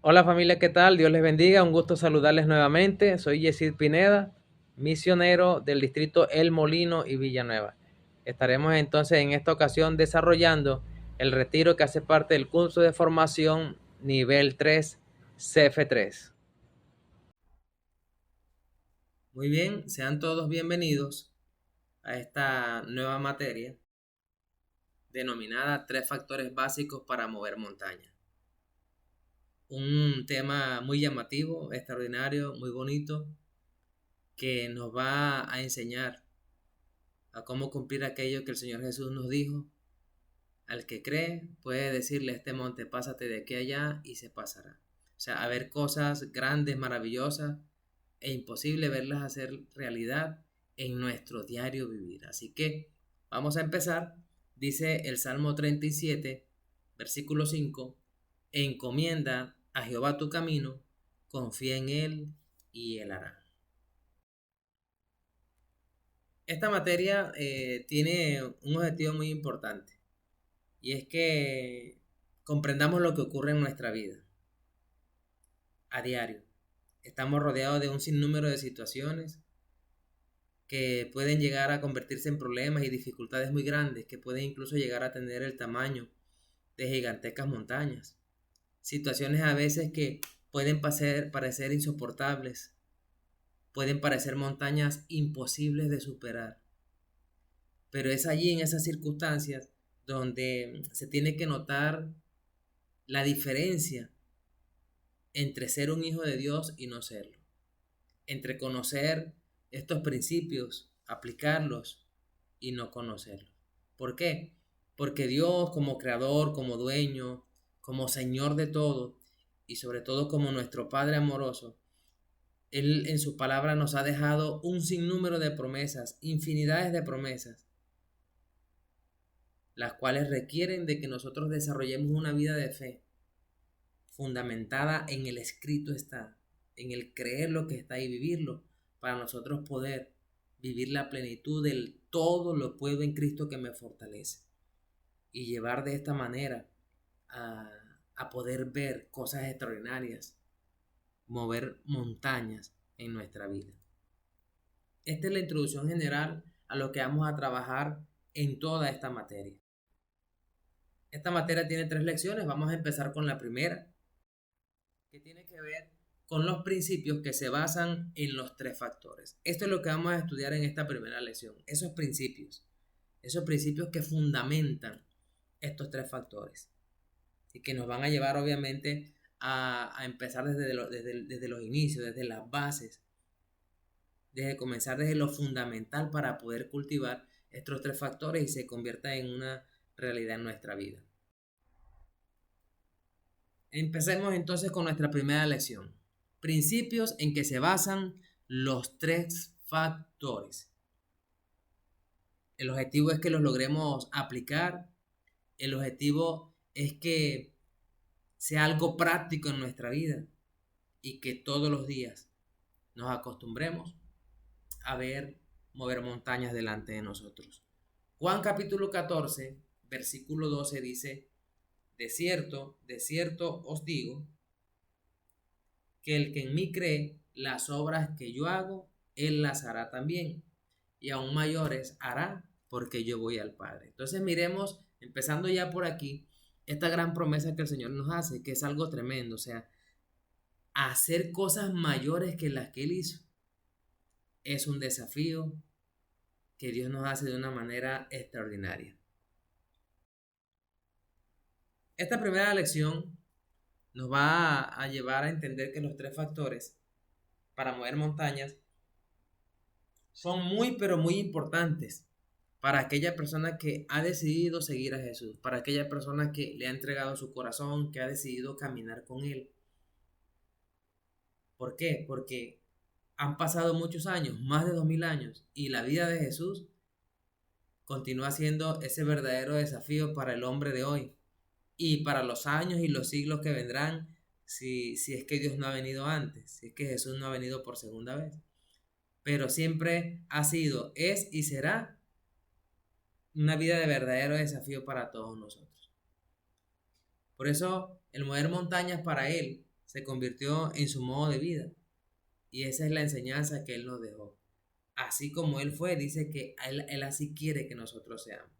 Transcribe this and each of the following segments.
Hola familia, ¿qué tal? Dios les bendiga, un gusto saludarles nuevamente. Soy Yesid Pineda, misionero del distrito El Molino y Villanueva. Estaremos entonces en esta ocasión desarrollando el retiro que hace parte del curso de formación nivel 3 CF3. Muy bien, sean todos bienvenidos a esta nueva materia denominada tres factores básicos para mover montaña. Un tema muy llamativo, extraordinario, muy bonito, que nos va a enseñar a cómo cumplir aquello que el Señor Jesús nos dijo. Al que cree, puede decirle a este monte, pásate de aquí a allá y se pasará. O sea, a ver cosas grandes, maravillosas e imposible verlas hacer realidad en nuestro diario vivir. Así que vamos a empezar. Dice el Salmo 37, versículo 5, encomienda a Jehová tu camino, confía en Él y Él hará. Esta materia tiene un objetivo muy importante y es que comprendamos lo que ocurre en nuestra vida a diario. Estamos rodeados de un sinnúmero de situaciones que pueden llegar a convertirse en problemas y dificultades muy grandes, que pueden incluso llegar a tener el tamaño de gigantescas montañas. Situaciones a veces que pueden parecer insoportables, pueden parecer montañas imposibles de superar. Pero es allí en esas circunstancias donde se tiene que notar la diferencia entre ser un hijo de Dios y no serlo, entre conocer estos principios, aplicarlos y no conocerlos. ¿Por qué? Porque Dios como creador, como dueño, como Señor de todo y sobre todo como nuestro Padre amoroso, Él en su palabra nos ha dejado un sinnúmero de promesas, infinidades de promesas, las cuales requieren de que nosotros desarrollemos una vida de fe fundamentada en el escrito está, en el creer lo que está y vivirlo, para nosotros poder vivir la plenitud del todo lo puedo en Cristo que me fortalece y llevar de esta manera a, a poder ver cosas extraordinarias, mover montañas en nuestra vida. Esta es la introducción general a lo que vamos a trabajar en toda esta materia. Esta materia tiene 3 lecciones, vamos a empezar con la primera, que tiene que ver con los principios que se basan en los tres factores. Esto es lo que vamos a estudiar en esta primera lección, esos principios que fundamentan estos tres factores y que nos van a llevar obviamente a empezar desde los inicios, desde las bases, desde comenzar desde lo fundamental para poder cultivar estos tres factores y se convierta en una realidad en nuestra vida. Empecemos entonces con nuestra primera lección. Principios en que se basan los tres factores. El objetivo es que los logremos aplicar. El objetivo es que sea algo práctico en nuestra vida y que todos los días nos acostumbremos a ver mover montañas delante de nosotros. Juan capítulo 14, versículo 12 dice, de cierto os digo, que el que en mí cree, las obras que yo hago, él las hará también, y aún mayores hará, porque yo voy al Padre. Entonces miremos, empezando ya por aquí, esta gran promesa que el Señor nos hace, que es algo tremendo, o sea, hacer cosas mayores que las que Él hizo. Es un desafío que Dios nos hace de una manera extraordinaria. Esta primera lección nos va a llevar a entender que los tres factores para mover montañas son muy, pero muy importantes para aquella persona que ha decidido seguir a Jesús, para aquella persona que le ha entregado su corazón, que ha decidido caminar con Él. ¿Por qué? Porque han pasado muchos años, más de 2000 años, y la vida de Jesús continúa siendo ese verdadero desafío para el hombre de hoy y para los años y los siglos que vendrán si es que Dios no ha venido antes, si es que Jesús no ha venido por segunda vez. Pero siempre ha sido, es y será una vida de verdadero desafío para todos nosotros. Por eso el mover montañas para Él se convirtió en su modo de vida. Y esa es la enseñanza que Él nos dejó. Así como Él fue, dice que Él así quiere que nosotros seamos.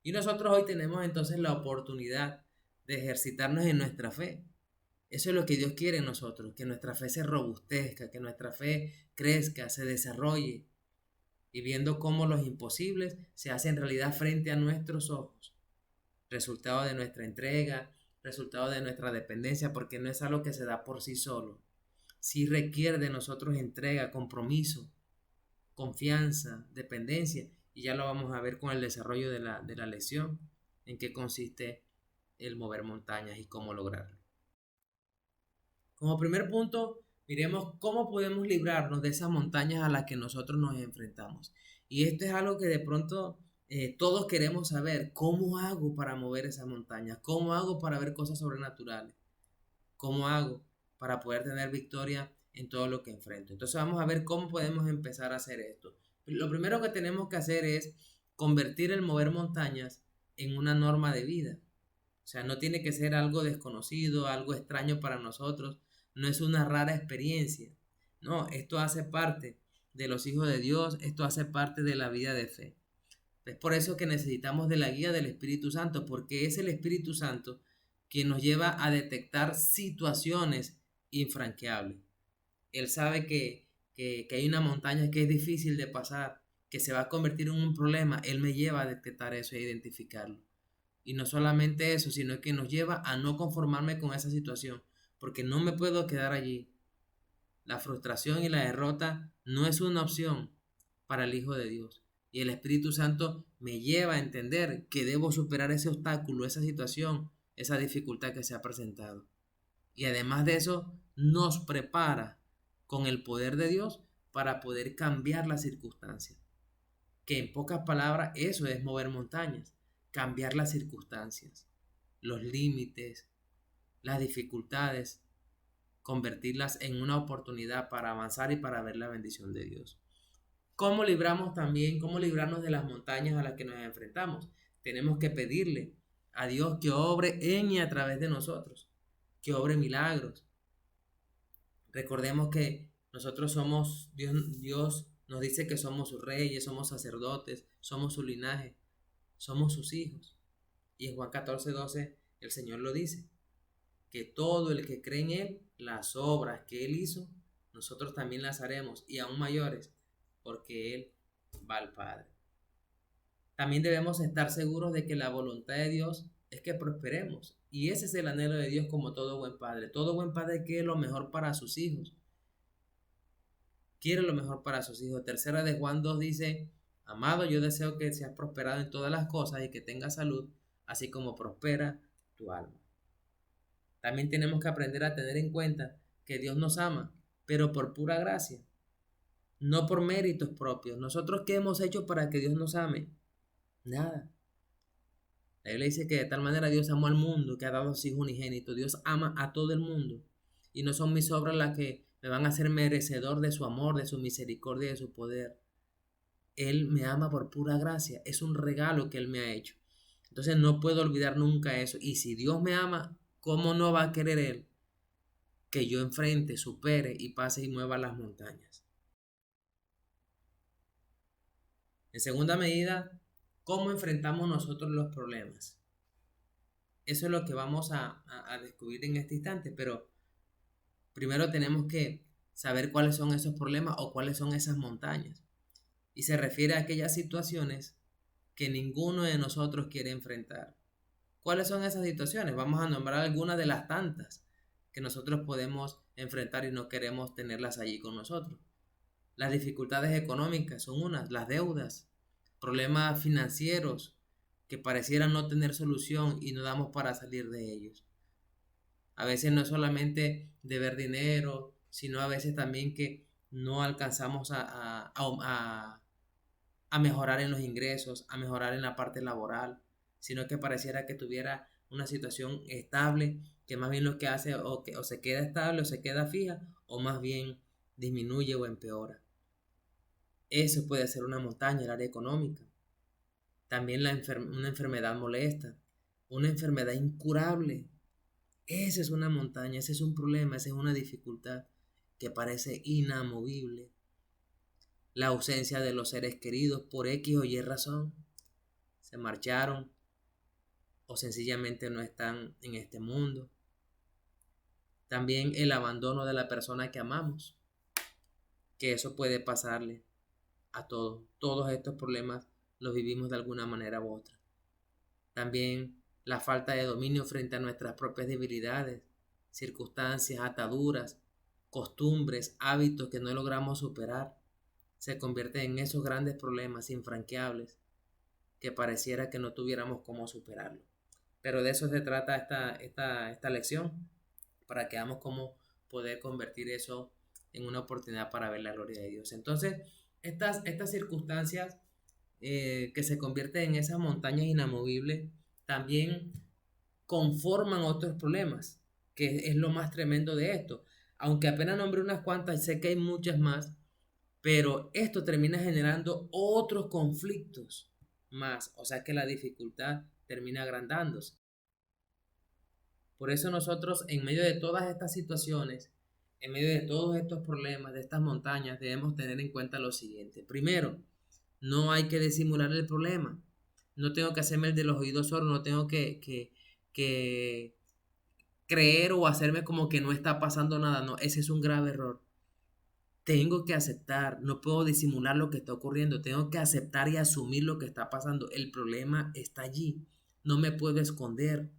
Y nosotros hoy tenemos entonces la oportunidad de ejercitarnos en nuestra fe. Eso es lo que Dios quiere en nosotros, que nuestra fe se robustezca, que nuestra fe crezca, se desarrolle, y viendo cómo los imposibles se hacen realidad frente a nuestros ojos. Resultado de nuestra entrega, resultado de nuestra dependencia, porque no es algo que se da por sí solo. Sí requiere de nosotros entrega, compromiso, confianza, dependencia, y ya lo vamos a ver con el desarrollo de la lección, en qué consiste el mover montañas y cómo lograrlo. Como primer punto, miremos cómo podemos librarnos de esas montañas a las que nosotros nos enfrentamos. Y esto es algo que de pronto todos queremos saber. ¿Cómo hago para mover esas montañas? ¿Cómo hago para ver cosas sobrenaturales? ¿Cómo hago para poder tener victoria en todo lo que enfrento? Entonces vamos a ver cómo podemos empezar a hacer esto. Lo primero que tenemos que hacer es convertir el mover montañas en una norma de vida. O sea, no tiene que ser algo desconocido, algo extraño para nosotros, no es una rara experiencia. No, esto hace parte de los hijos de Dios, esto hace parte de la vida de fe. Es por eso que necesitamos de la guía del Espíritu Santo, porque es el Espíritu Santo quien nos lleva a detectar situaciones infranqueables. Él sabe que hay una montaña que es difícil de pasar, que se va a convertir en un problema. Él me lleva a detectar eso e identificarlo. Y no solamente eso, sino que nos lleva a no conformarme con esa situación, porque no me puedo quedar allí. La frustración y la derrota no es una opción para el Hijo de Dios. Y el Espíritu Santo me lleva a entender que debo superar ese obstáculo, esa situación, esa dificultad que se ha presentado. Y además de eso, nos prepara con el poder de Dios para poder cambiar las circunstancias. Que en pocas palabras eso es mover montañas, cambiar las circunstancias, los límites, las dificultades, convertirlas en una oportunidad para avanzar y para ver la bendición de Dios. ¿Cómo libramos también, cómo librarnos de las montañas a las que nos enfrentamos? Tenemos que pedirle a Dios que obre en y a través de nosotros, que obre milagros. Recordemos que nosotros somos, Dios nos dice que somos sus reyes, somos sacerdotes, somos su linaje, somos sus hijos. Y en Juan 14:12 el Señor lo dice, que todo el que cree en Él, las obras que Él hizo, nosotros también las haremos y aún mayores, porque Él va al Padre. También debemos estar seguros de que la voluntad de Dios es que prosperemos. Y ese es el anhelo de Dios como todo buen padre. Todo buen padre quiere lo mejor para sus hijos. Quiere lo mejor para sus hijos. Tercera de Juan 2 dice, amado, yo deseo que seas prosperado en todas las cosas y que tengas salud, así como prospera tu alma. También tenemos que aprender a tener en cuenta que Dios nos ama, pero por pura gracia, no por méritos propios. ¿Nosotros qué hemos hecho para que Dios nos ame? Nada. La Biblia dice que de tal manera Dios amó al mundo que ha dado a su Hijo unigénito. Dios ama a todo el mundo. Y no son mis obras las que me van a hacer merecedor de su amor, de su misericordia y de su poder. Él me ama por pura gracia. Es un regalo que Él me ha hecho. Entonces no puedo olvidar nunca eso. Y si Dios me ama, ¿cómo no va a querer Él que yo enfrente, supere y pase y mueva las montañas? En segunda medida, ¿cómo enfrentamos nosotros los problemas? Eso es lo que vamos a descubrir en este instante, pero primero tenemos que saber cuáles son esos problemas o cuáles son esas montañas. Y se refiere a aquellas situaciones que ninguno de nosotros quiere enfrentar. ¿Cuáles son esas situaciones? Vamos a nombrar algunas de las tantas que nosotros podemos enfrentar y no queremos tenerlas allí con nosotros. Las dificultades económicas son unas, las deudas, problemas financieros que parecieran no tener solución y no damos para salir de ellos. A veces no es solamente deber dinero, sino a veces también que no alcanzamos a mejorar en los ingresos, a mejorar en la parte laboral, sino que pareciera que tuviera una situación estable, que más bien lo que hace o se queda estable o se queda fija, o más bien disminuye o empeora. Eso puede ser una montaña, el área económica. También una enfermedad molesta, una enfermedad incurable. Esa es una montaña, ese es un problema, esa es una dificultad que parece inamovible. La ausencia de los seres queridos por X o Y razón, se marcharon o sencillamente no están en este mundo. También el abandono de la persona que amamos, que eso puede pasarle a todos. Todos estos problemas los vivimos de alguna manera u otra. También la falta de dominio frente a nuestras propias debilidades, circunstancias, ataduras, costumbres, hábitos que no logramos superar, se convierten en esos grandes problemas infranqueables que pareciera que no tuviéramos cómo superarlo. Pero de eso se trata esta lección, para que veamos cómo poder convertir eso en una oportunidad para ver la gloria de Dios. Entonces, estas circunstancias que se convierten en esas montañas inamovibles, también conforman otros problemas, que es lo más tremendo de esto. Aunque apenas nombré unas cuantas, sé que hay muchas más, pero esto termina generando otros conflictos más, o sea que la dificultad termina agrandándose. Por eso nosotros, en medio de todas estas situaciones, en medio de todos estos problemas, de estas montañas, debemos tener en cuenta lo siguiente. Primero, no hay que disimular el problema. No tengo que hacerme el de los oídos sordos, no tengo que creer o hacerme como que no está pasando nada. No, ese es un grave error. Tengo que aceptar, no puedo disimular lo que está ocurriendo, tengo que aceptar y asumir lo que está pasando. El problema está allí, no me puedo esconder.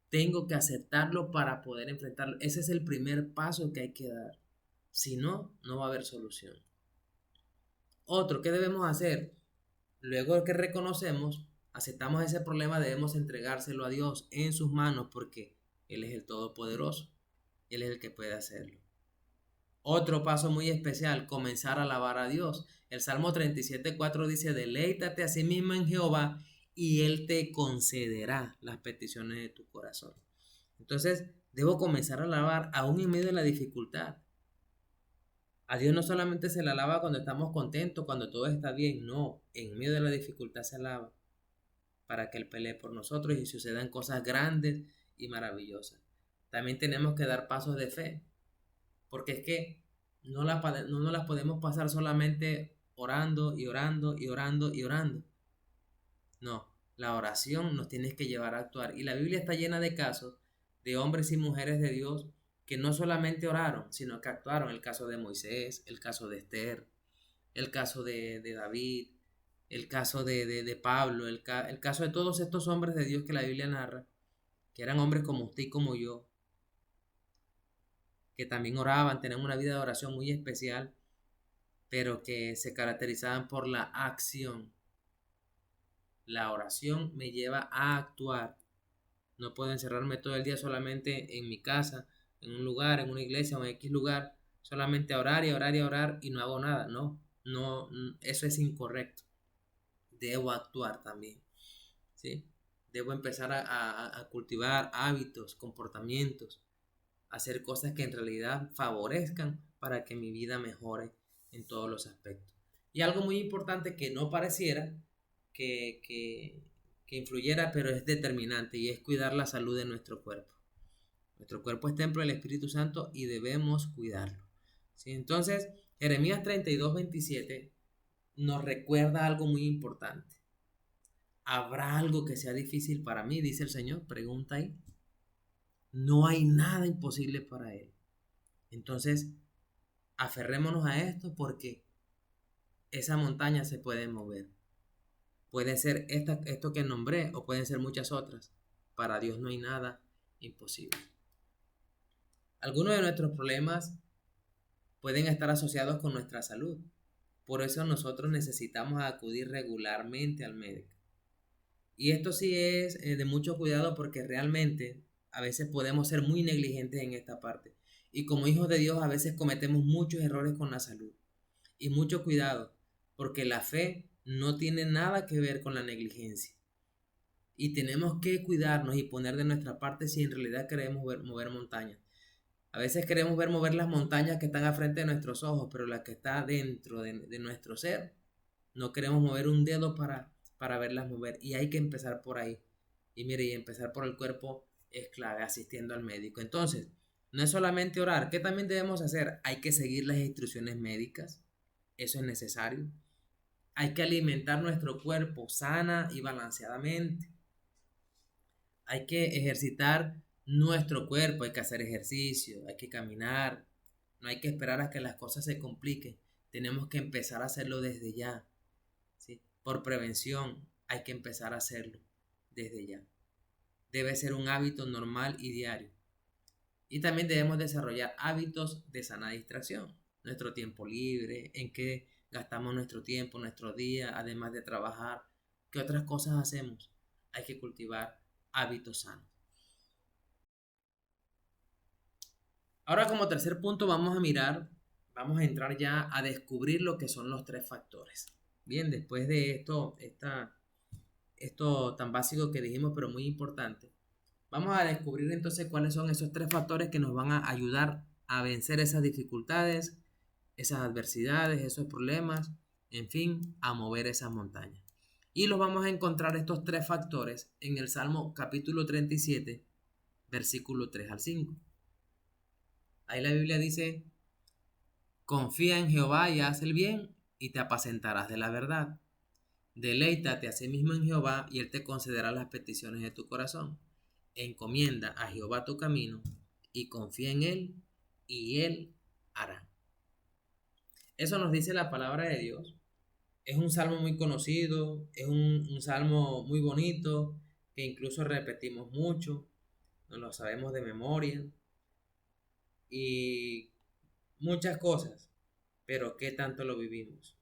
Tengo que aceptarlo para poder enfrentarlo. Ese es el primer paso que hay que dar. Si no, no va a haber solución. Otro, ¿qué debemos hacer? Luego que reconocemos, aceptamos ese problema, debemos entregárselo a Dios en sus manos porque Él es el Todopoderoso. Él es el que puede hacerlo. Otro paso muy especial, comenzar a alabar a Dios. El Salmo 37:4 dice, deleítate a sí mismo en Jehová y Él te concederá las peticiones de tu corazón. Entonces, debo comenzar a alabar aún en medio de la dificultad. A Dios no solamente se le alaba cuando estamos contentos, cuando todo está bien, no, en medio de la dificultad se alaba para que Él pelee por nosotros y sucedan cosas grandes y maravillosas. También tenemos que dar pasos de fe, porque es que no nos las podemos pasar solamente orando y orando y orando y orando. No, la oración nos tiene que llevar a actuar. Y la Biblia está llena de casos de hombres y mujeres de Dios que no solamente oraron, sino que actuaron. El caso de Moisés, el caso de Esther, el caso de David, el caso de Pablo, el caso de todos estos hombres de Dios que la Biblia narra, que eran hombres como usted y como yo, que también oraban, tenían una vida de oración muy especial, pero que se caracterizaban por la acción. La oración me lleva a actuar. No puedo encerrarme todo el día solamente en mi casa, en un lugar, en una iglesia o en X lugar, solamente a orar y a orar y a orar y no hago nada. No, no, eso es incorrecto. Debo actuar también, ¿sí? Debo empezar a cultivar hábitos, comportamientos, hacer cosas que en realidad favorezcan para que mi vida mejore en todos los aspectos. Y algo muy importante que no pareciera que influyera, pero es determinante, y es cuidar la salud de nuestro cuerpo. Nuestro cuerpo es templo del Espíritu Santo y debemos cuidarlo, ¿sí? Entonces, Jeremías 32:27 nos recuerda algo muy importante. ¿Habrá algo que sea difícil para mí? Dice el Señor, pregunta ahí. No hay nada imposible para Él. Entonces, aferrémonos a esto porque esa montaña se puede mover. Puede ser esto que nombré o pueden ser muchas otras. Para Dios no hay nada imposible. Algunos de nuestros problemas pueden estar asociados con nuestra salud. Por eso nosotros necesitamos acudir regularmente al médico. Y esto sí es de mucho cuidado porque realmente a veces podemos ser muy negligentes en esta parte. Y como hijos de Dios a veces cometemos muchos errores con la salud. Y mucho cuidado, porque la fe no tiene nada que ver con la negligencia. Y tenemos que cuidarnos y poner de nuestra parte si en realidad queremos mover montañas. A veces queremos mover las montañas que están al frente de nuestros ojos, pero la que está dentro de nuestro ser, no queremos mover un dedo para verlas mover. Y hay que empezar por ahí. Y mire, y empezar por el cuerpo es clave asistiendo al médico. Entonces, no es solamente orar, ¿qué también debemos hacer? Hay que seguir las instrucciones médicas, eso es necesario. Hay que alimentar nuestro cuerpo sana y balanceadamente. Hay que ejercitar nuestro cuerpo, hay que hacer ejercicio, hay que caminar. No hay que esperar a que las cosas se compliquen. Tenemos que empezar a hacerlo desde ya, ¿sí? Por prevención, hay que empezar a hacerlo desde ya. Debe ser un hábito normal y diario. Y también debemos desarrollar hábitos de sana distracción. Nuestro tiempo libre, en qué gastamos nuestro tiempo, nuestro día, además de trabajar. ¿Qué otras cosas hacemos? Hay que cultivar hábitos sanos. Ahora, como tercer punto, vamos a entrar ya a descubrir lo que son los tres factores. Bien, después de esto tan básico que dijimos, pero muy importante, vamos a descubrir entonces cuáles son esos tres factores que nos van a ayudar a vencer esas dificultades, esas adversidades, esos problemas, en fin, a mover esas montañas. Y los vamos a encontrar estos tres factores en el Salmo capítulo 37, versículo 3 al 5. Ahí la Biblia dice: confía en Jehová y haz el bien, y te apacentarás de la verdad. Deleítate a sí mismo en Jehová, y él te concederá las peticiones de tu corazón. Encomienda a Jehová tu camino, y confía en él, y él hará. Eso nos dice la palabra de Dios. Es un salmo muy conocido, es un salmo muy bonito, que incluso repetimos mucho, nos lo sabemos de memoria, y muchas cosas. Pero ¿qué tanto lo vivimos?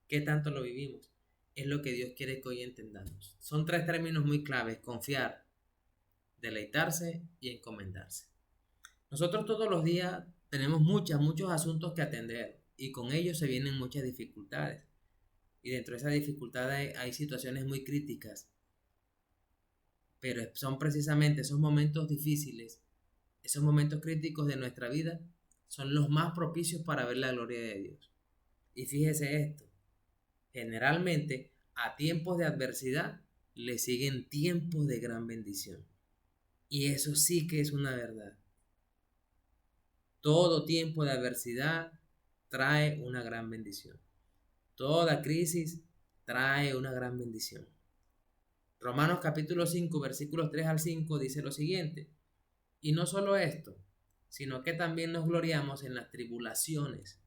¿Qué tanto lo vivimos? Es lo que Dios quiere que hoy entendamos. Son tres términos muy claves: confiar, deleitarse y encomendarse. Nosotros todos los días tenemos muchos asuntos que atender, y con ellos se vienen muchas dificultades. Y dentro de esas dificultades hay situaciones muy críticas. Pero son precisamente esos momentos difíciles, esos momentos críticos de nuestra vida, son los más propicios para ver la gloria de Dios. Y fíjese esto: generalmente, a tiempos de adversidad le siguen tiempos de gran bendición. Y eso sí que es una verdad. Todo tiempo de adversidad trae una gran bendición. Toda crisis trae una gran bendición. Romanos capítulo 5, versículos 3 al 5 dice lo siguiente: y no solo esto, sino que también nos gloriamos en las tribulaciones,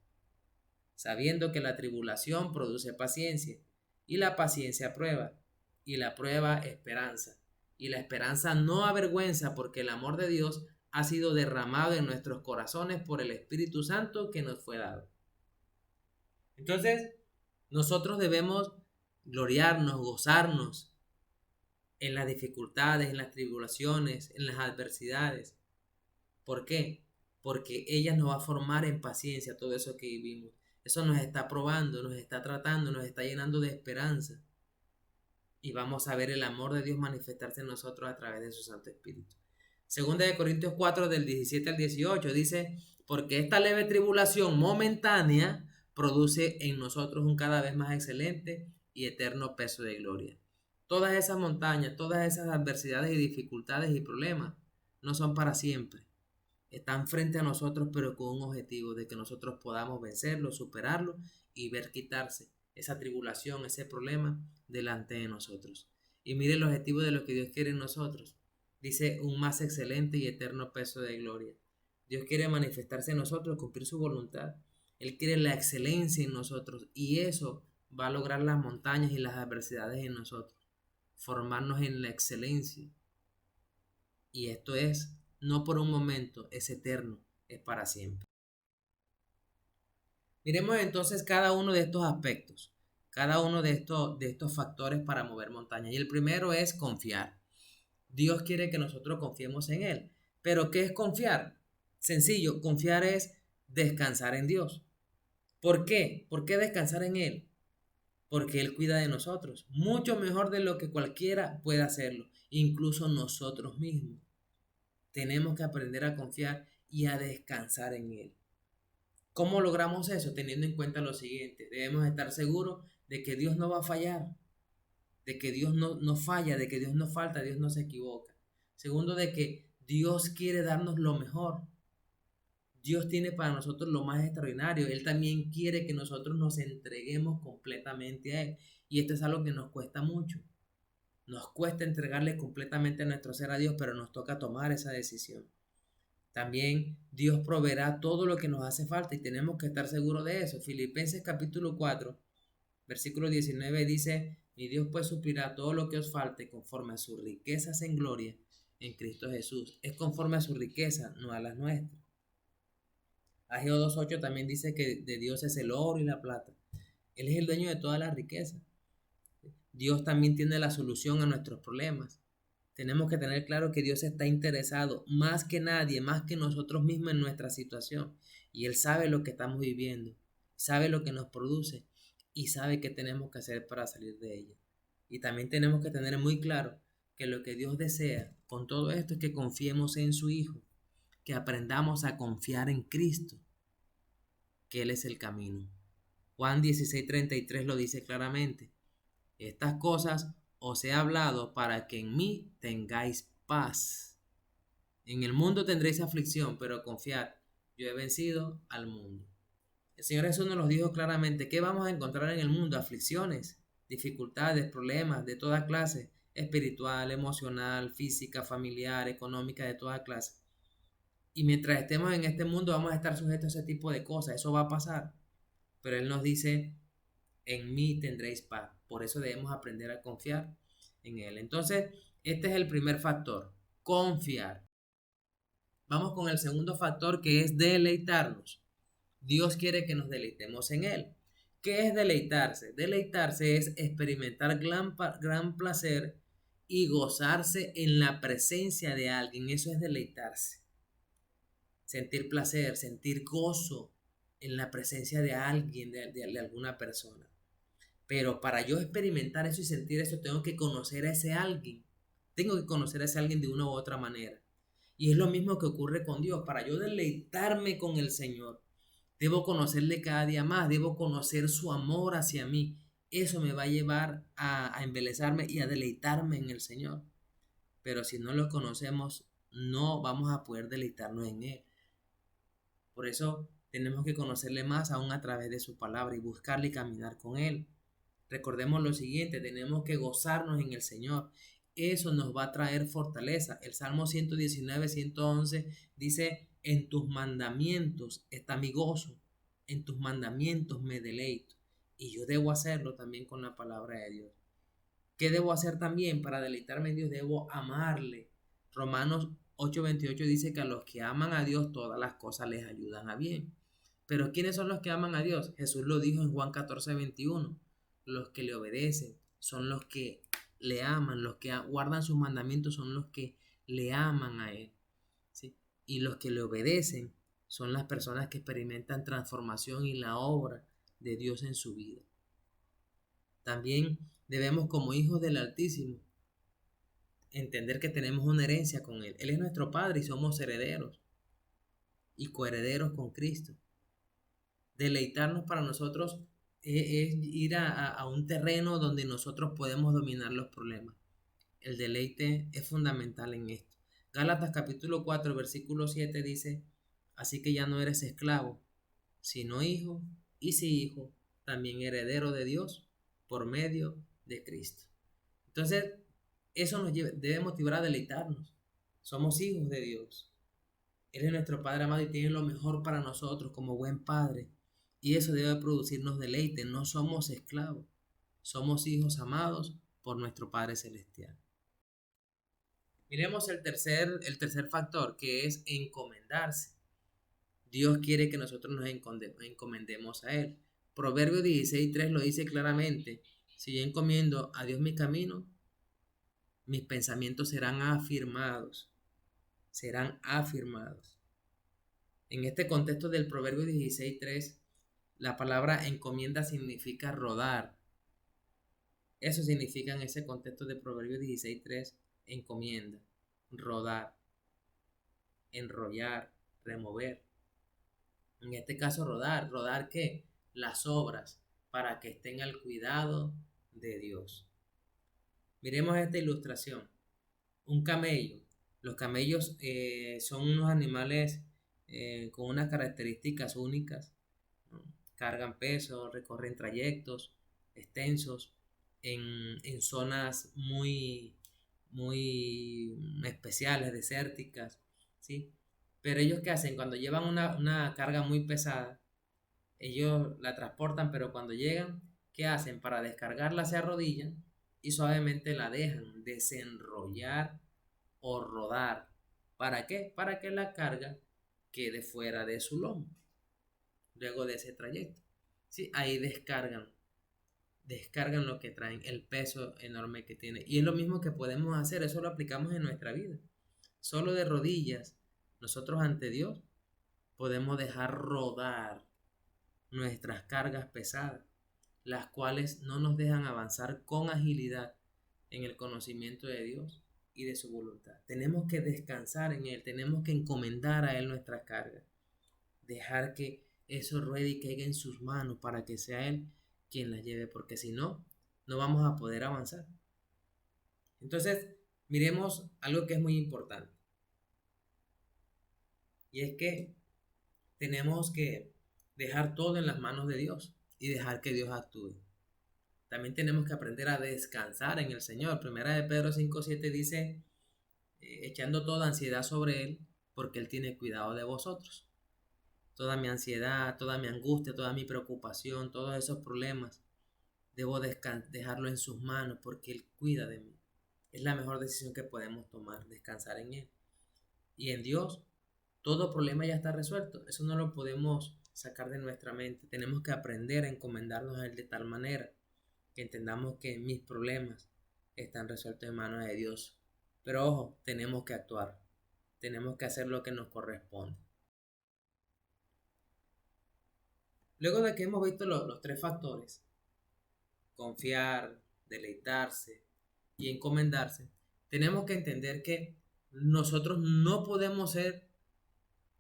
sabiendo que la tribulación produce paciencia, y la paciencia prueba, y la prueba esperanza, y la esperanza no avergüenza, porque el amor de Dios ha sido derramado en nuestros corazones por el Espíritu Santo que nos fue dado. Entonces, nosotros debemos gloriarnos, gozarnos en las dificultades, en las tribulaciones, en las adversidades. ¿Por qué? Porque ella nos va a formar en paciencia todo eso que vivimos. Eso nos está probando, nos está tratando, nos está llenando de esperanza. Y vamos a ver el amor de Dios manifestarse en nosotros a través de su Santo Espíritu. Segunda de Corintios 4, del 17 al 18, dice: porque esta leve tribulación momentánea produce en nosotros un cada vez más excelente y eterno peso de gloria. Todas esas montañas, todas esas adversidades y dificultades y problemas no son para siempre. Están frente a nosotros, pero con un objetivo de que nosotros podamos vencerlo, superarlo y ver quitarse esa tribulación, ese problema delante de nosotros. Y mire el objetivo de lo que Dios quiere en nosotros. Dice: un más excelente y eterno peso de gloria. Dios quiere manifestarse en nosotros, cumplir su voluntad. Él quiere la excelencia en nosotros, y eso va a lograr las montañas y las adversidades en nosotros. Formarnos en la excelencia. Y esto es no por un momento, es eterno, es para siempre. Miremos entonces cada uno de estos aspectos, cada uno de estos factores para mover montañas. Y el primero es confiar. Dios quiere que nosotros confiemos en Él. ¿Pero qué es confiar? Sencillo, confiar es descansar en Dios. ¿Por qué? ¿Por qué descansar en Él? Porque Él cuida de nosotros, mucho mejor de lo que cualquiera pueda hacerlo, incluso nosotros mismos. Tenemos que aprender a confiar y a descansar en Él. ¿Cómo logramos eso? Teniendo en cuenta lo siguiente: debemos estar seguros de que Dios no va a fallar, de que Dios no falla, de que Dios no falta, Dios no se equivoca. Segundo, de que Dios quiere darnos lo mejor. Dios tiene para nosotros lo más extraordinario. Él también quiere que nosotros nos entreguemos completamente a Él. Y esto es algo que nos cuesta mucho. Nos cuesta entregarle completamente nuestro ser a Dios, pero nos toca tomar esa decisión. También Dios proveerá todo lo que nos hace falta y tenemos que estar seguros de eso. Filipenses capítulo 4, versículo 19 dice: mi Dios pues suplirá todo lo que os falte conforme a sus riquezas en gloria en Cristo Jesús. Es conforme a su riqueza, no a las nuestras. Ageo 2.8 también dice que de Dios es el oro y la plata. Él es el dueño de toda la riqueza. Dios también tiene la solución a nuestros problemas. Tenemos que tener claro que Dios está interesado más que nadie, más que nosotros mismos en nuestra situación. Y Él sabe lo que estamos viviendo, sabe lo que nos produce y sabe qué tenemos que hacer para salir de ella. Y también tenemos que tener muy claro que lo que Dios desea con todo esto es que confiemos en su Hijo, que aprendamos a confiar en Cristo, que Él es el camino. Juan 16:33 lo dice claramente: estas cosas os he hablado para que en mí tengáis paz. En el mundo tendréis aflicción, pero confiad, yo he vencido al mundo. El Señor Jesús nos lo dijo claramente. ¿Qué vamos a encontrar en el mundo? Aflicciones, dificultades, problemas de toda clase, espiritual, emocional, física, familiar, económica, de toda clase. Y mientras estemos en este mundo vamos a estar sujetos a ese tipo de cosas. Eso va a pasar. Pero Él nos dice: en mí tendréis paz. Por eso debemos aprender a confiar en Él. Entonces, este es el primer factor, confiar. Vamos con el segundo factor, que es deleitarnos. Dios quiere que nos deleitemos en Él. ¿Qué es deleitarse? Deleitarse es experimentar gran placer y gozarse en la presencia de alguien. Eso es deleitarse. Sentir placer, sentir gozo en la presencia de alguien, de alguna persona. Pero para yo experimentar eso y sentir eso, tengo que conocer a ese alguien. Tengo que conocer a ese alguien de una u otra manera. Y es lo mismo que ocurre con Dios. Para yo deleitarme con el Señor, debo conocerle cada día más, debo conocer su amor hacia mí. Eso me va a llevar a embelezarme y a deleitarme en el Señor. Pero si no lo conocemos, no vamos a poder deleitarnos en Él. Por eso tenemos que conocerle más aún a través de su palabra y buscarle y caminar con Él. Recordemos lo siguiente: tenemos que gozarnos en el Señor. Eso nos va a traer fortaleza. El Salmo 119, 111 dice: en tus mandamientos está mi gozo, en tus mandamientos me deleito. Y yo debo hacerlo también con la palabra de Dios. ¿Qué debo hacer también para deleitarme en Dios? Debo amarle. Romanos 8:28 dice que a los que aman a Dios todas las cosas les ayudan a bien. Pero ¿quiénes son los que aman a Dios? Jesús lo dijo en Juan 14:21. Los que le obedecen son los que le aman, los que guardan sus mandamientos son los que le aman a Él, ¿sí? Y los que le obedecen son las personas que experimentan transformación y la obra de Dios en su vida. También debemos, como hijos del Altísimo, entender que tenemos una herencia con Él. Él es nuestro Padre y somos herederos y coherederos con Cristo. Deleitarnos para nosotros es ir a un terreno donde nosotros podemos dominar los problemas. El deleite es fundamental en esto. Gálatas capítulo 4, versículo 7 dice: así que ya no eres esclavo, sino hijo, y si hijo, también heredero de Dios por medio de Cristo. Entonces, eso nos debe motivar a deleitarnos. Somos hijos de Dios. Él es nuestro Padre amado y tiene lo mejor para nosotros como buen Padre. Y eso debe producirnos deleite. No somos esclavos. Somos hijos amados por nuestro Padre Celestial. Miremos el tercer factor, que es encomendarse. Dios quiere que nosotros nos encomendemos a Él. Proverbios 16:3 lo dice claramente: si yo encomiendo a Dios mi camino, mis pensamientos serán afirmados. Serán afirmados. En este contexto del Proverbio 16:3, la palabra encomienda significa rodar. Eso significa en ese contexto de Proverbios 16:3, encomienda, rodar, enrollar, remover. En este caso, rodar. ¿Rodar qué? Las obras, para que estén al cuidado de Dios. Miremos esta ilustración. Un camello Los camellos son unos animales con unas características únicas, ¿no? Cargan peso, recorren trayectos extensos en zonas muy especiales, desérticas, ¿sí? Pero ellos ¿qué hacen? Cuando llevan una carga muy pesada, ellos la transportan, pero cuando llegan, ¿qué hacen? Para descargarla se arrodillan y suavemente la dejan desenrollar o rodar. ¿Para qué? Para que la carga quede fuera de su lomo, luego de ese trayecto. ¿Sí? Ahí descargan lo que traen, el peso enorme que tiene. Y es lo mismo que podemos hacer, eso lo aplicamos en nuestra vida. Solo de rodillas, nosotros ante Dios podemos dejar rodar nuestras cargas pesadas, las cuales no nos dejan avanzar con agilidad en el conocimiento de Dios y de su voluntad. Tenemos que descansar en Él, tenemos que encomendar a Él nuestras cargas, dejar que eso ruede y caiga en sus manos para que sea Él quien las lleve, porque si no, no vamos a poder avanzar. Entonces, miremos algo que es muy importante, y es que tenemos que dejar todo en las manos de Dios y dejar que Dios actúe. También tenemos que aprender a descansar en el Señor. Primera de Pedro 5:7 dice, echando toda ansiedad sobre Él, porque Él tiene cuidado de vosotros. Toda mi ansiedad, toda mi angustia, toda mi preocupación, todos esos problemas, debo dejarlo en sus manos porque Él cuida de mí. Es la mejor decisión que podemos tomar, descansar en Él. Y en Dios, todo problema ya está resuelto. Eso no lo podemos sacar de nuestra mente. Tenemos que aprender a encomendarnos a Él de tal manera que entendamos que mis problemas están resueltos en manos de Dios. Pero ojo, tenemos que actuar. Tenemos que hacer lo que nos corresponde. Luego de que hemos visto los tres factores, confiar, deleitarse y encomendarse, tenemos que entender que nosotros no podemos ser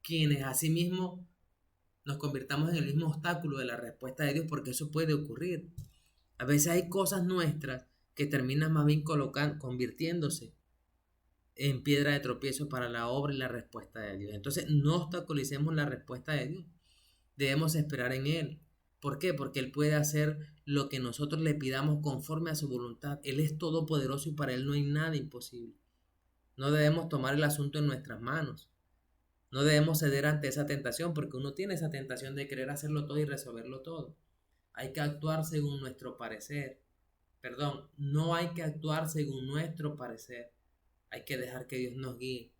quienes asimismo nos convirtamos en el mismo obstáculo de la respuesta de Dios, porque eso puede ocurrir. A veces hay cosas nuestras que terminan más bien convirtiéndose en piedra de tropiezo para la obra y la respuesta de Dios. Entonces no obstaculicemos la respuesta de Dios. Debemos esperar en Él. ¿Por qué? Porque Él puede hacer lo que nosotros le pidamos conforme a su voluntad. Él es todopoderoso y para Él no hay nada imposible. No debemos tomar el asunto en nuestras manos. No debemos ceder ante esa tentación porque uno tiene esa tentación de querer hacerlo todo y resolverlo todo. Hay que actuar según nuestro parecer. Perdón, no hay que actuar según nuestro parecer. Hay que dejar que Dios nos guíe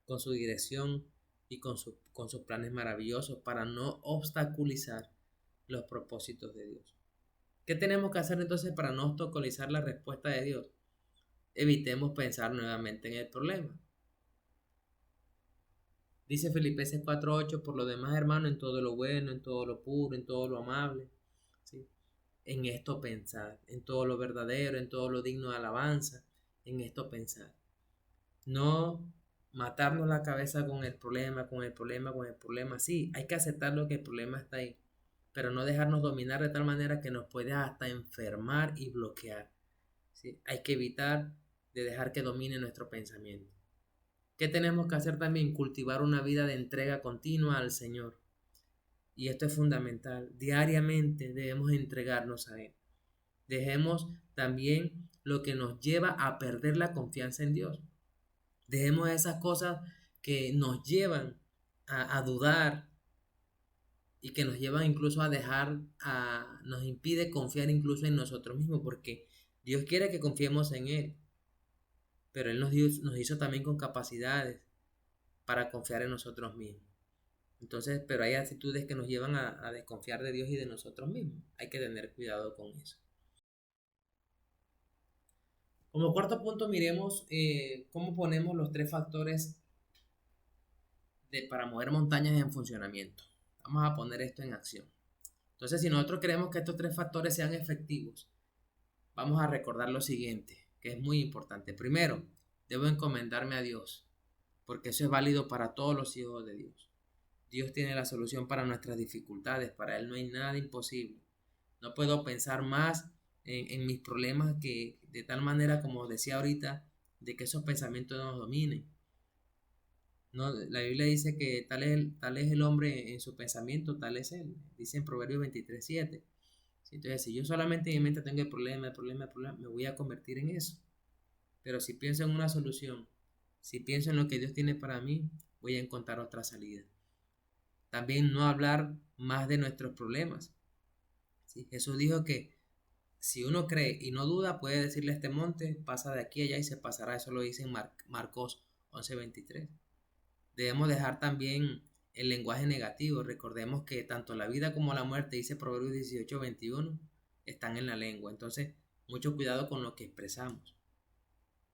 con su dirección y con sus planes maravillosos para no obstaculizar los propósitos de Dios. ¿Qué tenemos que hacer entonces para no obstaculizar la respuesta de Dios? Evitemos pensar nuevamente en el problema. Dice Filipenses 4:8, por lo demás, hermano, en todo lo bueno, en todo lo puro, en todo lo amable, ¿sí? En esto pensar, en todo lo verdadero, en todo lo digno de alabanza, en esto pensar. No matarnos la cabeza con el problema, con el problema, con el problema. Sí, hay que aceptar lo que el problema está ahí, pero no dejarnos dominar de tal manera que nos puede hasta enfermar y bloquear. ¿Sí? Hay que evitar de dejar que domine nuestro pensamiento. ¿Qué tenemos que hacer también? Cultivar una vida de entrega continua al Señor. Y esto es fundamental. Diariamente debemos entregarnos a Él. Dejemos también lo que nos lleva a perder la confianza en Dios. Dejemos esas cosas que nos llevan a dudar y que nos llevan incluso a nos impide confiar incluso en nosotros mismos, porque Dios quiere que confiemos en Él, pero Él nos hizo también con capacidades para confiar en nosotros mismos. Entonces, pero hay actitudes que nos llevan a desconfiar de Dios y de nosotros mismos. Hay que tener cuidado con eso. Como cuarto punto, miremos cómo ponemos los tres factores para mover montañas en funcionamiento. Vamos a poner esto en acción. Entonces, si nosotros queremos que estos tres factores sean efectivos, vamos a recordar lo siguiente, que es muy importante. Primero, debo encomendarme a Dios, porque eso es válido para todos los hijos de Dios. Dios tiene la solución para nuestras dificultades, para Él no hay nada imposible. No puedo pensar más en mis problemas que de tal manera, como decía ahorita, de que esos pensamientos no nos dominen. No, la Biblia dice que tal es el hombre en su pensamiento, tal es él. Dice en Proverbios 23:7. Entonces, si yo solamente en mi mente tengo el problema, me voy a convertir en eso. Pero si pienso en una solución, si pienso en lo que Dios tiene para mí, voy a encontrar otra salida. También no hablar más de nuestros problemas. ¿Sí? Jesús dijo que si uno cree y no duda, puede decirle a este monte, pasa de aquí a allá y se pasará. Eso lo dice en Marcos 11:23. Debemos dejar también el lenguaje negativo. Recordemos que tanto la vida como la muerte, dice Proverbios 18:21, están en la lengua. Entonces, mucho cuidado con lo que expresamos.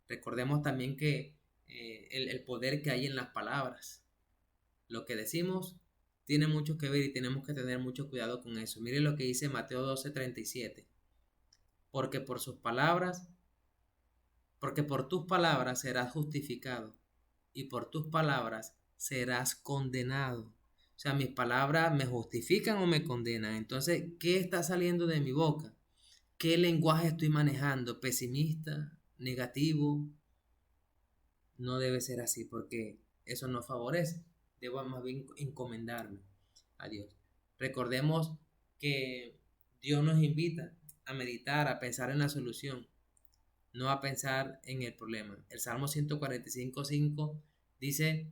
Recordemos también que el poder que hay en las palabras. Lo que decimos tiene mucho que ver y tenemos que tener mucho cuidado con eso. Mire lo que dice Mateo 12:37. Porque por sus palabras, porque por tus palabras serás justificado y por tus palabras serás condenado. O sea, mis palabras me justifican o me condenan. Entonces, ¿qué está saliendo de mi boca? ¿Qué lenguaje estoy manejando? ¿Pesimista? ¿Negativo? No debe ser así porque eso no favorece. Debo más bien encomendarme a Dios. Recordemos que Dios nos invita a meditar, a pensar en la solución, no a pensar en el problema. El Salmo 145:5 dice,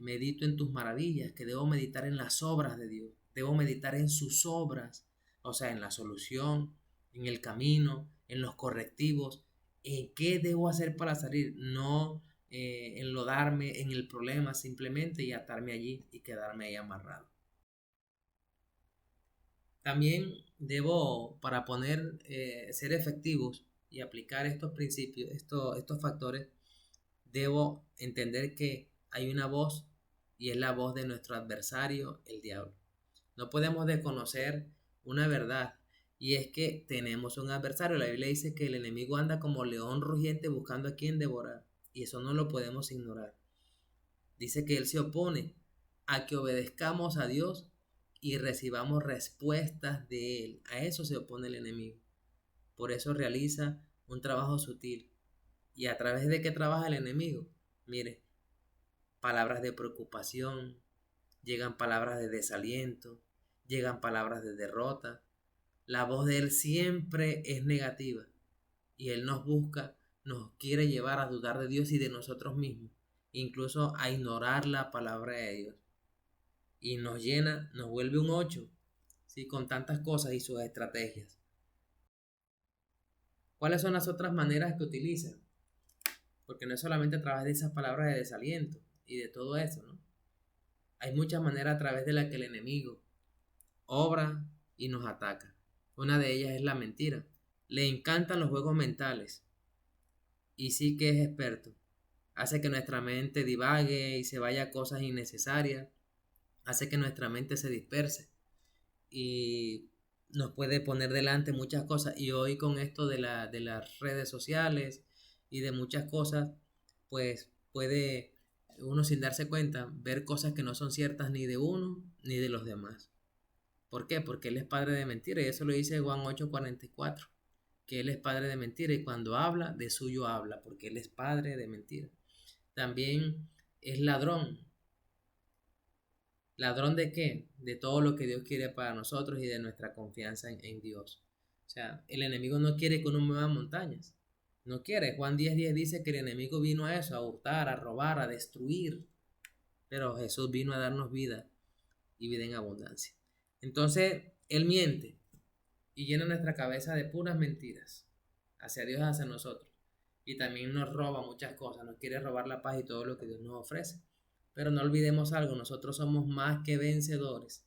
medito en tus maravillas, que debo meditar en las obras de Dios, debo meditar en sus obras, o sea, en la solución, en el camino, en los correctivos, en qué debo hacer para salir, no enlodarme en el problema simplemente y atarme allí y quedarme ahí amarrado. También debo, para ser efectivos y aplicar estos principios, estos factores, debo entender que hay una voz y es la voz de nuestro adversario, el diablo. No podemos desconocer una verdad y es que tenemos un adversario. La Biblia dice que el enemigo anda como león rugiente buscando a quien devorar y eso no lo podemos ignorar. Dice que él se opone a que obedezcamos a Dios y recibamos respuestas de él. A eso se opone el enemigo. Por eso realiza un trabajo sutil. ¿Y a través de qué trabaja el enemigo? Mire, palabras de preocupación, llegan palabras de desaliento, llegan palabras de derrota. La voz de él siempre es negativa y él nos busca, nos quiere llevar a dudar de Dios y de nosotros mismos, incluso a ignorar la palabra de Dios. Y nos llena, nos vuelve un 8, ¿sí? Con tantas cosas y sus estrategias. ¿Cuáles son las otras maneras que utiliza? Porque no es solamente a través de esas palabras de desaliento y de todo eso, ¿no? Hay muchas maneras a través de las que el enemigo obra y nos ataca. Una de ellas es la mentira. Le encantan los juegos mentales y sí que es experto. Hace que nuestra mente divague y se vaya a cosas innecesarias. Hace que nuestra mente se disperse y nos puede poner delante muchas cosas. Y hoy con esto de las redes sociales y de muchas cosas, pues puede uno sin darse cuenta ver cosas que no son ciertas ni de uno ni de los demás. ¿Por qué? Porque Él es padre de mentira y eso lo dice Juan 8:44, que Él es padre de mentira y cuando habla, de suyo habla, porque Él es padre de mentira. También es ladrón. ¿Ladrón de qué? De todo lo que Dios quiere para nosotros y de nuestra confianza en Dios. O sea, el enemigo no quiere que uno mueva montañas. No quiere. Juan 10:10 dice que el enemigo vino a eso, a hurtar, a robar, a destruir. Pero Jesús vino a darnos vida y vida en abundancia. Entonces, Él miente y llena nuestra cabeza de puras mentiras hacia Dios, hacia nosotros. Y también nos roba muchas cosas, nos quiere robar la paz y todo lo que Dios nos ofrece. Pero no olvidemos algo, nosotros somos más que vencedores.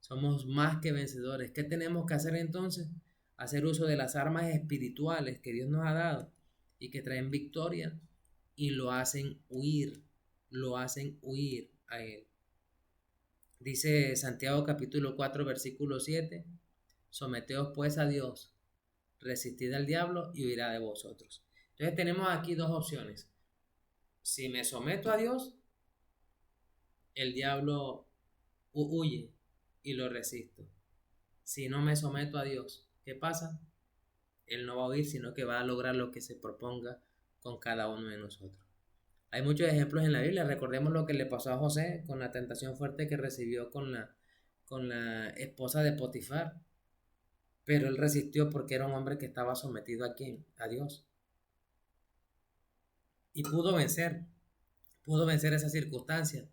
Somos más que vencedores. ¿Qué tenemos que hacer entonces? Hacer uso de las armas espirituales que Dios nos ha dado y que traen victoria y lo hacen huir a Él. Dice Santiago capítulo 4 versículo 7, someteos pues a Dios, resistid al diablo y huirá de vosotros. Entonces tenemos aquí dos opciones. Si me someto a Dios, el diablo huye y lo resisto. Si no me someto a Dios, ¿qué pasa? Él no va a huir, sino que va a lograr lo que se proponga con cada uno de nosotros. Hay muchos ejemplos en la Biblia. Recordemos lo que le pasó a José con la tentación fuerte que recibió con la esposa de Potifar. Pero él resistió porque era un hombre que estaba sometido ¿a quién? A Dios. Y pudo vencer esa circunstancia.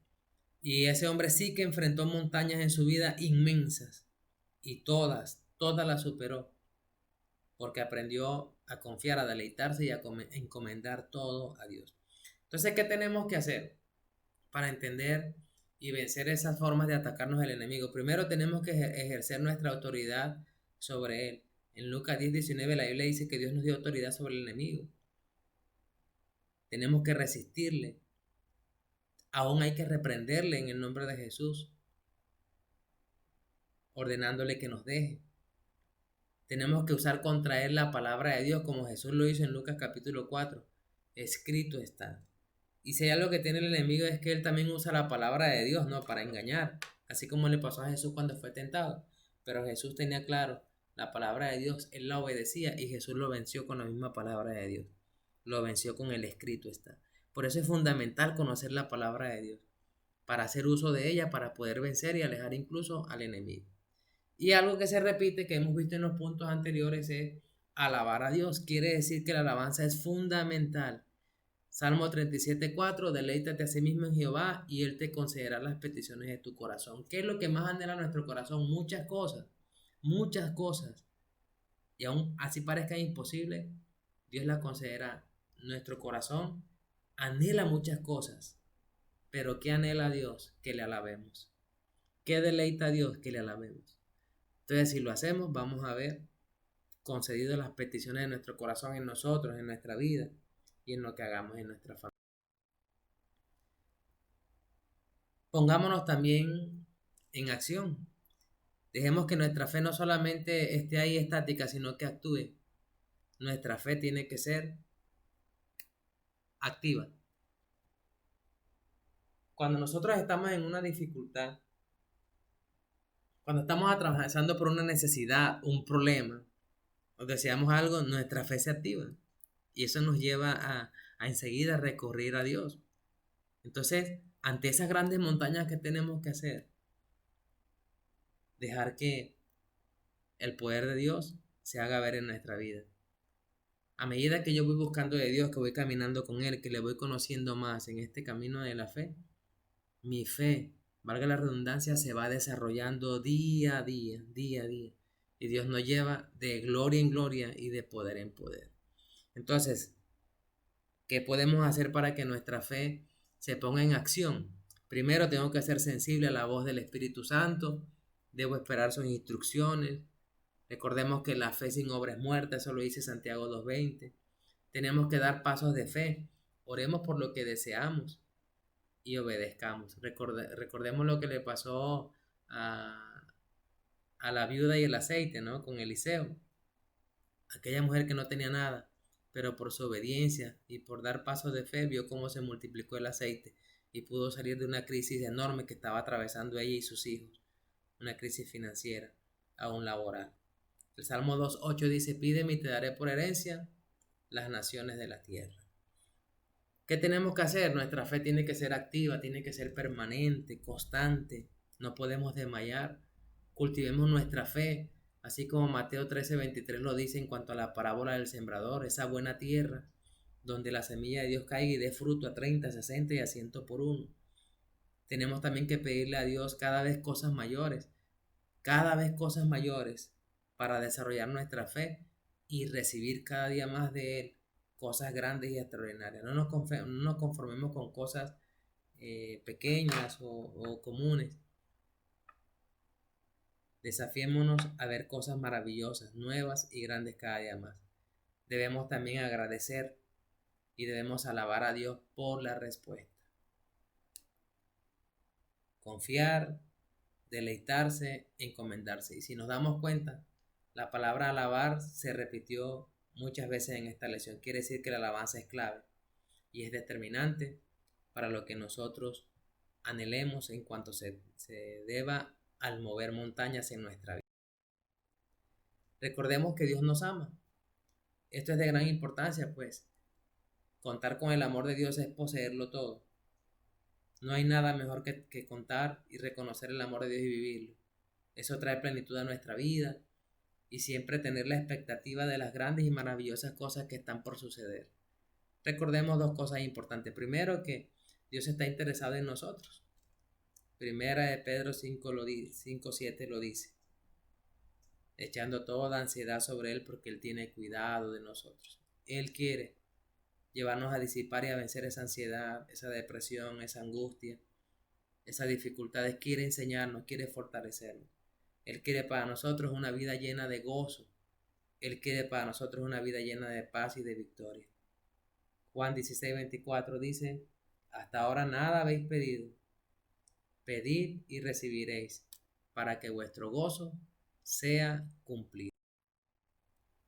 Y ese hombre sí que enfrentó montañas en su vida inmensas. Y todas las superó. Porque aprendió a confiar, a deleitarse y a encomendar todo a Dios. Entonces, ¿qué tenemos que hacer para entender y vencer esas formas de atacarnos el enemigo? Primero tenemos que ejercer nuestra autoridad sobre él. En Lucas 10:19 la Biblia dice que Dios nos dio autoridad sobre el enemigo. Tenemos que resistirle. Aún hay que reprenderle en el nombre de Jesús, ordenándole que nos deje. Tenemos que usar contra él la palabra de Dios como Jesús lo hizo en Lucas capítulo 4. Escrito está. Y si hay algo que tiene el enemigo es que él también usa la palabra de Dios, ¿no? Para engañar. Así como le pasó a Jesús cuando fue tentado. Pero Jesús tenía claro la palabra de Dios, él la obedecía y Jesús lo venció con la misma palabra de Dios. Lo venció con el escrito está. Por eso es fundamental conocer la palabra de Dios, para hacer uso de ella, para poder vencer y alejar incluso al enemigo. Y algo que se repite, que hemos visto en los puntos anteriores, es alabar a Dios. Quiere decir que la alabanza es fundamental. Salmo 37:4, deleítate a sí mismo en Jehová y Él te concederá las peticiones de tu corazón. ¿Qué es lo que más anhela nuestro corazón? Muchas cosas, muchas cosas. Y aún así parezca imposible, Dios las concederá. Nuestro corazón anhela muchas cosas, pero ¿qué anhela Dios? Que le alabemos. ¿Qué deleita a Dios? Que le alabemos. Entonces, si lo hacemos, vamos a ver concedido las peticiones de nuestro corazón en nosotros, en nuestra vida y en lo que hagamos en nuestra familia. Pongámonos también en acción. Dejemos que nuestra fe no solamente esté ahí estática, sino que actúe. Nuestra fe tiene que ser activa. Cuando nosotros estamos en una dificultad, cuando estamos atravesando por una necesidad, un problema, o deseamos algo, nuestra fe se activa. Y eso nos lleva a enseguida recurrir a Dios. Entonces, ante esas grandes montañas que tenemos que hacer, dejar que el poder de Dios se haga ver en nuestra vida. A medida que yo voy buscando de Dios, que voy caminando con Él, que le voy conociendo más en este camino de la fe, mi fe, valga la redundancia, se va desarrollando día a día, día a día. Y Dios nos lleva de gloria en gloria y de poder en poder. Entonces, ¿qué podemos hacer para que nuestra fe se ponga en acción? Primero, tengo que ser sensible a la voz del Espíritu Santo. Debo esperar sus instrucciones. Recordemos que la fe sin obra es muerta, eso lo dice Santiago 2:20. Tenemos que dar pasos de fe. Oremos por lo que deseamos y obedezcamos. Recordemos lo que le pasó a la viuda y el aceite, ¿no? Con Eliseo. Aquella mujer que no tenía nada, pero por su obediencia y por dar pasos de fe vio cómo se multiplicó el aceite y pudo salir de una crisis enorme que estaba atravesando ella y sus hijos, una crisis financiera, aún laboral. El Salmo 2:8 dice, pídeme y te daré por herencia las naciones de la tierra. ¿Qué tenemos que hacer? Nuestra fe tiene que ser activa, tiene que ser permanente, constante, no podemos desmayar. Cultivemos nuestra fe, así como Mateo 13:23 lo dice en cuanto a la parábola del sembrador, esa buena tierra donde la semilla de Dios caiga y dé fruto a 30, 60 y a 100 por uno. Tenemos también que pedirle a Dios cada vez cosas mayores para desarrollar nuestra fe y recibir cada día más de Él cosas grandes y extraordinarias. No nos conformemos con cosas pequeñas o comunes. Desafiémonos a ver cosas maravillosas, nuevas y grandes cada día más. Debemos también agradecer y debemos alabar a Dios por la respuesta. Confiar, deleitarse, encomendarse. Y si nos damos cuenta, la palabra alabar se repitió muchas veces en esta lección. Quiere decir que la alabanza es clave y es determinante para lo que nosotros anhelemos en cuanto se deba al mover montañas en nuestra vida. Recordemos que Dios nos ama. Esto es de gran importancia, pues. Contar con el amor de Dios es poseerlo todo. No hay nada mejor que contar y reconocer el amor de Dios y vivirlo. Eso trae plenitud a nuestra vida y siempre tener la expectativa de las grandes y maravillosas cosas que están por suceder. Recordemos dos cosas importantes. Primero, que Dios está interesado en nosotros. Primera de Pedro 5:7 lo dice, echando toda ansiedad sobre Él porque Él tiene cuidado de nosotros. Él quiere llevarnos a disipar y a vencer esa ansiedad, esa depresión, esa angustia, esas dificultades. Quiere enseñarnos, quiere fortalecernos. Él quiere para nosotros una vida llena de gozo. Él quiere para nosotros una vida llena de paz y de victoria. Juan 16:24 dice, hasta ahora nada habéis pedido. Pedid y recibiréis, para que vuestro gozo sea cumplido.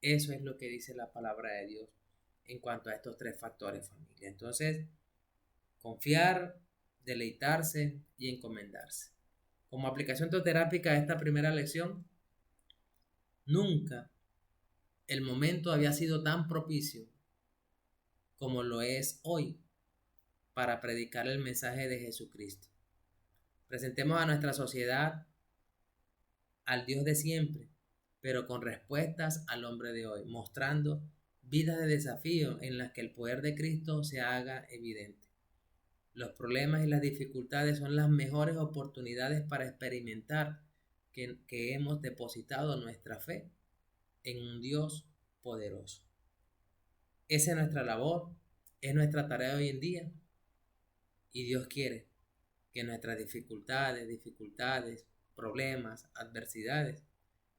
Eso es lo que dice la palabra de Dios en cuanto a estos tres factores, familia. Entonces, confiar, deleitarse y encomendarse. Como aplicación teoterápica de esta primera lección, nunca el momento había sido tan propicio como lo es hoy para predicar el mensaje de Jesucristo. Presentemos a nuestra sociedad al Dios de siempre, pero con respuestas al hombre de hoy, mostrando vidas de desafío en las que el poder de Cristo se haga evidente. Los problemas y las dificultades son las mejores oportunidades para experimentar que hemos depositado nuestra fe en un Dios poderoso. Esa es nuestra labor, es nuestra tarea hoy en día, y Dios quiere que nuestras dificultades, problemas, adversidades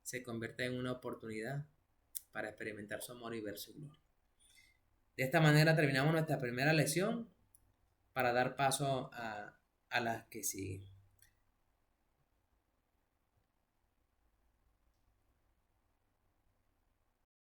se conviertan en una oportunidad para experimentar su amor y ver su gloria. De esta manera terminamos nuestra primera lección para dar paso a las que siguen.